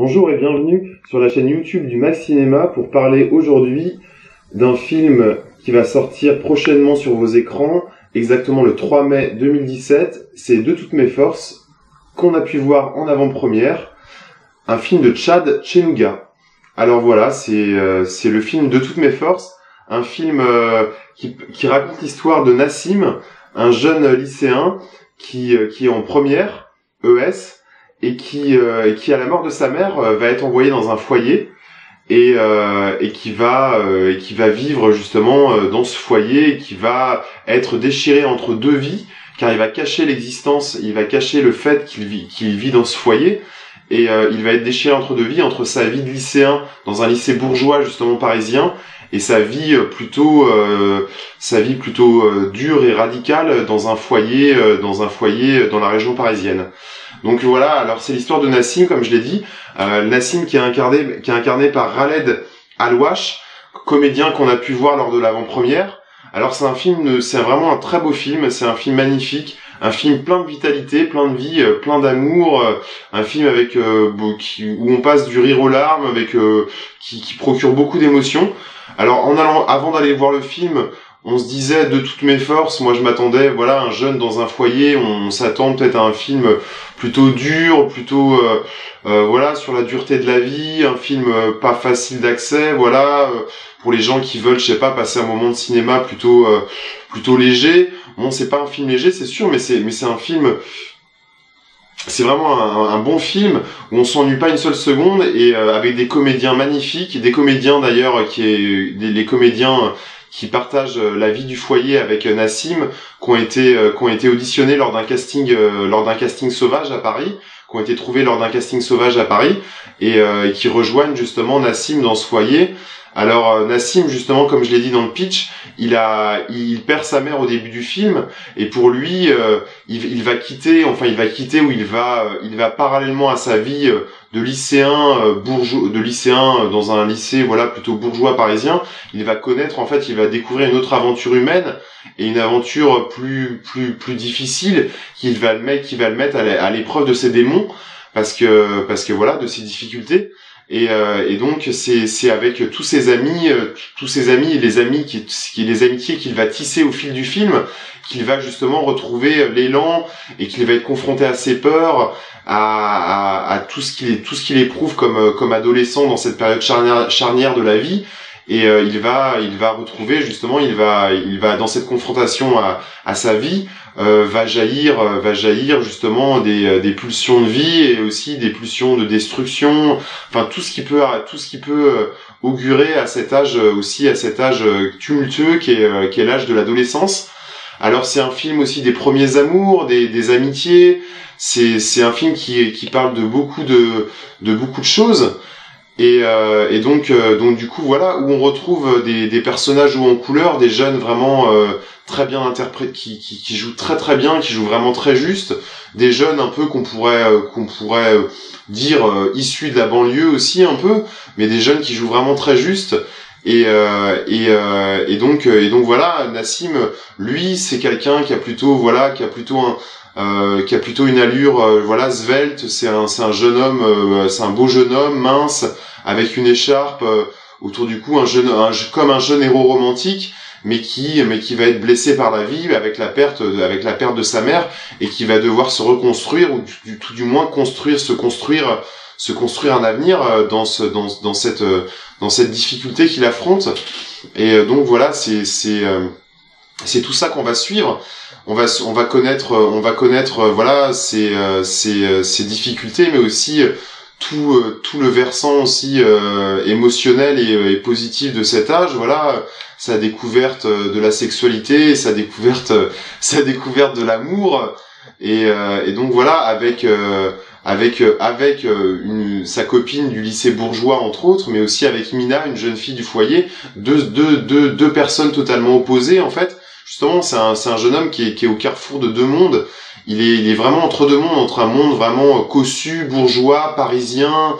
Bonjour et bienvenue sur la chaîne YouTube du Max Cinéma pour parler aujourd'hui d'un film qui va sortir prochainement sur vos écrans, exactement le 3 mai 2017. C'est De toutes mes forces, qu'on a pu voir en avant-première, un film de Chad Chenouga. Alors voilà, c'est le film De toutes mes forces, un film qui raconte l'histoire de Nassim, un jeune lycéen qui est en première, ES, et qui à la mort de sa mère va être envoyé dans un foyer et qui va vivre justement dans ce foyer et qui va être déchiré entre deux vies, car il va cacher l'existence, il va cacher le fait qu'il vit dans ce foyer, et il va être déchiré entre deux vies, entre sa vie de lycéen dans un lycée bourgeois justement parisien et sa vie plutôt dure et radicale dans un foyer dans la région parisienne. Donc voilà, alors c'est l'histoire de Nassim, comme je l'ai dit, Nassim qui est incarné par Khaled Alwash, comédien qu'on a pu voir lors de l'avant-première. Alors c'est vraiment un très beau film, c'est un film magnifique, un film plein de vitalité, plein de vie, plein d'amour, un film avec où on passe du rire aux larmes, qui procure beaucoup d'émotions. Alors avant d'aller voir le film, on se disait De toutes mes forces, moi je m'attendais, voilà, un jeune dans un foyer, on s'attend peut-être à un film plutôt dur, plutôt voilà, sur la dureté de la vie, un film pas facile d'accès, voilà, pour les gens qui veulent, je sais pas, passer un moment de cinéma plutôt léger. Bon, c'est pas un film léger, c'est sûr, mais c'est un film, c'est vraiment un bon film où on s'ennuie pas une seule seconde, et avec des comédiens magnifiques, des comédiens d'ailleurs les comédiens qui partagent la vie du foyer avec Nassim, qui ont été auditionnés lors d'un casting sauvage à Paris, qui ont été trouvés lors d'un casting sauvage à Paris, et qui rejoignent justement Nassim dans ce foyer. Alors Nassim, justement, comme je l'ai dit dans le pitch, il perd sa mère au début du film, et pour lui, il va quitter ou il va parallèlement à sa vie de lycéen dans un lycée, voilà, plutôt bourgeois parisien, il va découvrir une autre aventure humaine, et une aventure plus difficile, qui va le mettre à l'épreuve de ses démons, parce que voilà, de ses difficultés. Et donc c'est avec tous ses amis et les amitiés qu'il va tisser au fil du film, qu'il va justement retrouver l'élan, et qu'il va être confronté à ses peurs, à tout ce qu'il éprouve comme adolescent dans cette période charnière de la vie. Et il va retrouver justement, il va dans cette confrontation à sa vie, va jaillir justement des pulsions de vie, et aussi des pulsions de destruction, enfin tout ce qui peut augurer à cet âge tumultueux qui est l'âge de l'adolescence. Alors c'est un film aussi des premiers amours, des amitiés. C'est un film qui parle de beaucoup de choses. Et donc du coup voilà, où on retrouve des personnages hauts en couleur, des jeunes vraiment très bien interprétés, qui jouent très très bien, qui jouent vraiment très juste, des jeunes un peu qu'on pourrait dire issus de la banlieue aussi un peu, mais des jeunes qui jouent vraiment très juste. Et donc voilà, Nassim, lui, c'est quelqu'un qui a plutôt une allure voilà, svelte. C'est un jeune homme, c'est un beau jeune homme mince, avec une écharpe autour du cou, comme un jeune héros romantique, mais qui va être blessé par la vie, avec la perte de sa mère, et qui va devoir se reconstruire, ou tout du moins se construire un avenir dans cette difficulté qu'il affronte. Et donc voilà, c'est tout ça qu'on va suivre. On va connaître voilà ces difficultés, mais aussi tout le versant aussi émotionnel et positif de cet âge, voilà, sa découverte de la sexualité, sa découverte de l'amour, et donc voilà, avec sa copine du lycée bourgeois entre autres, mais aussi avec Mina, une jeune fille du foyer, deux personnes totalement opposées en fait. Justement, c'est un jeune homme qui est au carrefour de deux mondes. Il est vraiment entre deux mondes, entre un monde vraiment cossu, bourgeois, parisien,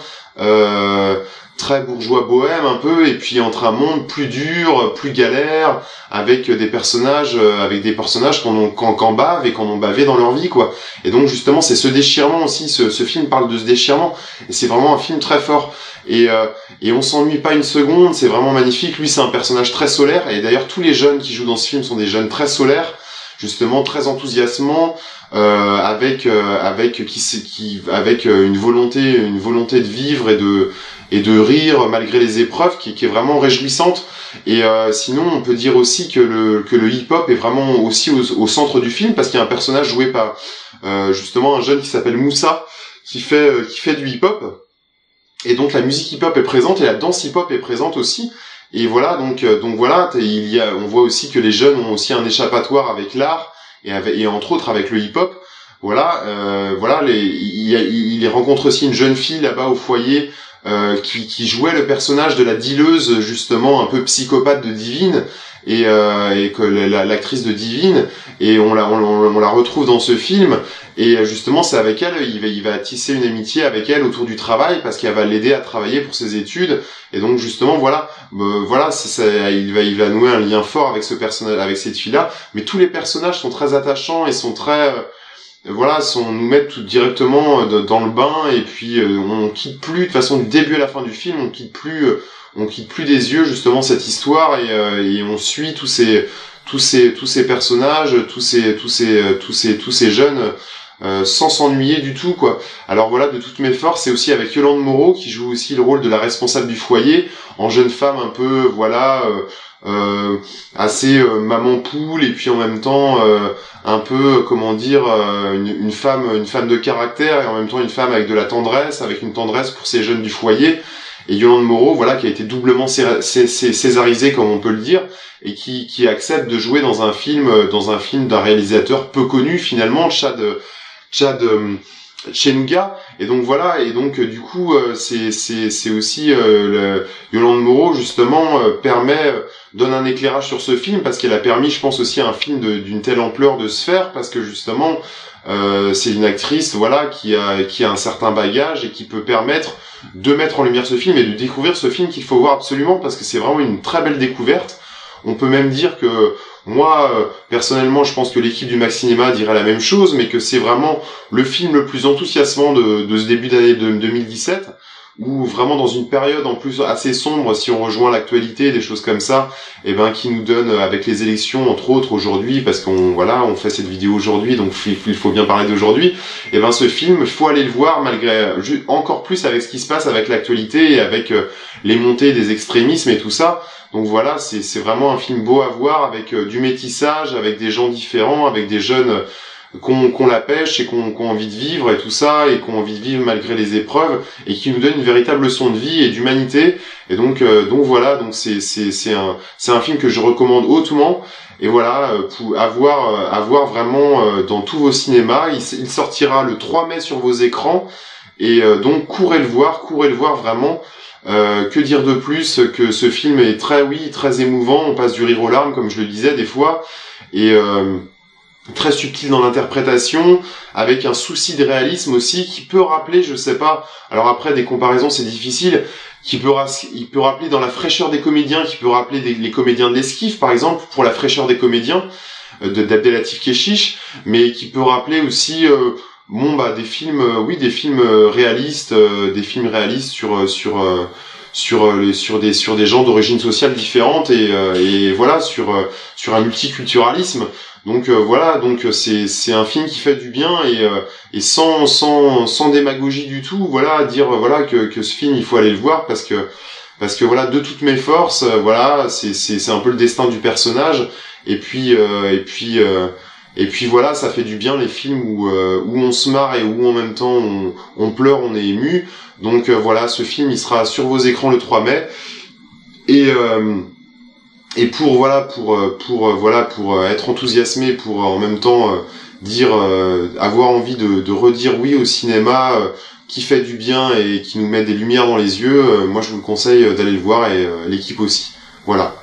très bourgeois bohème un peu, et puis entre un monde plus dur, plus galère, avec des personnages qu'on bave et qu'on ont bavé dans leur vie, quoi. Et donc justement c'est ce déchirement aussi, ce film parle de ce déchirement, et c'est vraiment un film très fort. Et on s'ennuie pas une seconde, c'est vraiment magnifique. Lui c'est un personnage très solaire, et d'ailleurs tous les jeunes qui jouent dans ce film sont des jeunes très solaires, justement très enthousiasmants, avec une volonté de vivre et de rire malgré les épreuves, qui est vraiment réjouissante. Et sinon on peut dire aussi que le hip-hop est vraiment aussi au centre du film, parce qu'il y a un personnage joué par justement un jeune qui s'appelle Moussa, qui fait du hip-hop. Et donc la musique hip-hop est présente, et la danse hip-hop est présente aussi. Et voilà, donc voilà, on voit aussi que les jeunes ont aussi un échappatoire avec l'art, et entre autres avec le hip-hop. Voilà, il rencontre aussi une jeune fille là-bas au foyer, qui jouait le personnage de la dealeuse, justement un peu psychopathe de Divine, et que l'actrice de Divine, et on la retrouve dans ce film, et justement c'est avec elle, il va tisser une amitié avec elle autour du travail, parce qu'elle va l'aider à travailler pour ses études. Et donc justement il va nouer un lien fort avec ce personnage, avec cette fille-là. Mais tous les personnages sont très attachants et sont très nous mettent tout directement dans le bain, et puis on quitte plus, de toute façon du début à la fin du film, on quitte plus des yeux justement cette histoire, et on suit tous ces personnages, tous ces jeunes, sans s'ennuyer du tout, quoi. Alors voilà, de toutes mes forces, c'est aussi avec Yolande Moreau, qui joue aussi le rôle de la responsable du foyer, en jeune femme un peu assez maman poule, et puis en même temps un peu une femme de caractère, et en même temps une femme avec de la tendresse, avec une tendresse pour ces jeunes du foyer. Et Yolande Moreau, qui a été doublement césarisée, comme on peut le dire, et qui accepte de jouer dans un film d'un réalisateur peu connu finalement, Chad Chenouga. Et donc voilà, et donc du coup c'est aussi Yolande Moreau justement donne un éclairage sur ce film, parce qu'elle a permis, je pense, aussi à un film d'une telle ampleur de se faire, parce que justement c'est une actrice qui a un certain bagage, et qui peut permettre de mettre en lumière ce film et de découvrir ce film qu'il faut voir absolument, parce que c'est vraiment une très belle découverte. On peut même dire que moi, personnellement, je pense que l'équipe du Max Cinéma dirait la même chose, mais que c'est vraiment le film le plus enthousiasmant de ce début d'année 2017, où vraiment dans une période en plus assez sombre, si on rejoint l'actualité, des choses comme ça, qui nous donne, avec les élections entre autres aujourd'hui, parce on fait cette vidéo aujourd'hui, donc il faut bien parler d'aujourd'hui. Ce film, faut aller le voir, malgré encore plus avec ce qui se passe avec l'actualité, et avec les montées des extrémismes et tout ça. Donc voilà, c'est vraiment un film beau à voir, avec du métissage, avec des gens différents, avec des jeunes qu'on la pêche, et qu'on envie de vivre et tout ça, et qu'on envie de vivre malgré les épreuves, et qui nous donne une véritable leçon de vie et d'humanité. Et donc voilà, donc c'est un film que je recommande hautement. Et voilà, pour avoir vraiment dans tous vos cinémas. Il sortira le 3 mai sur vos écrans, et donc courez le voir vraiment. Que dire de plus que ce film est très émouvant, on passe du rire aux larmes, comme je le disais des fois, et très subtil dans l'interprétation, avec un souci de réalisme aussi, qui peut rappeler, je sais pas, alors après des comparaisons c'est difficile, il peut rappeler dans la fraîcheur des comédiens, qui peut rappeler les comédiens de l'Esquif par exemple, pour la fraîcheur des comédiens, d'Abdelatif Kechiche, mais qui peut rappeler aussi des films réalistes, sur des gens d'origine sociale différente, et voilà, sur un multiculturalisme. Donc donc c'est un film qui fait du bien, et sans démagogie du tout, dire que ce film il faut aller le voir, parce que de toutes mes forces, c'est un peu le destin du personnage, et puis voilà, ça fait du bien les films où on se marre, et où en même temps on pleure, on est ému. Donc ce film il sera sur vos écrans le 3 mai, et pour être enthousiasmé, pour en même temps avoir envie de redire oui au cinéma, qui fait du bien et qui nous met des lumières dans les yeux, moi je vous le conseille d'aller le voir, et l'équipe aussi. Voilà.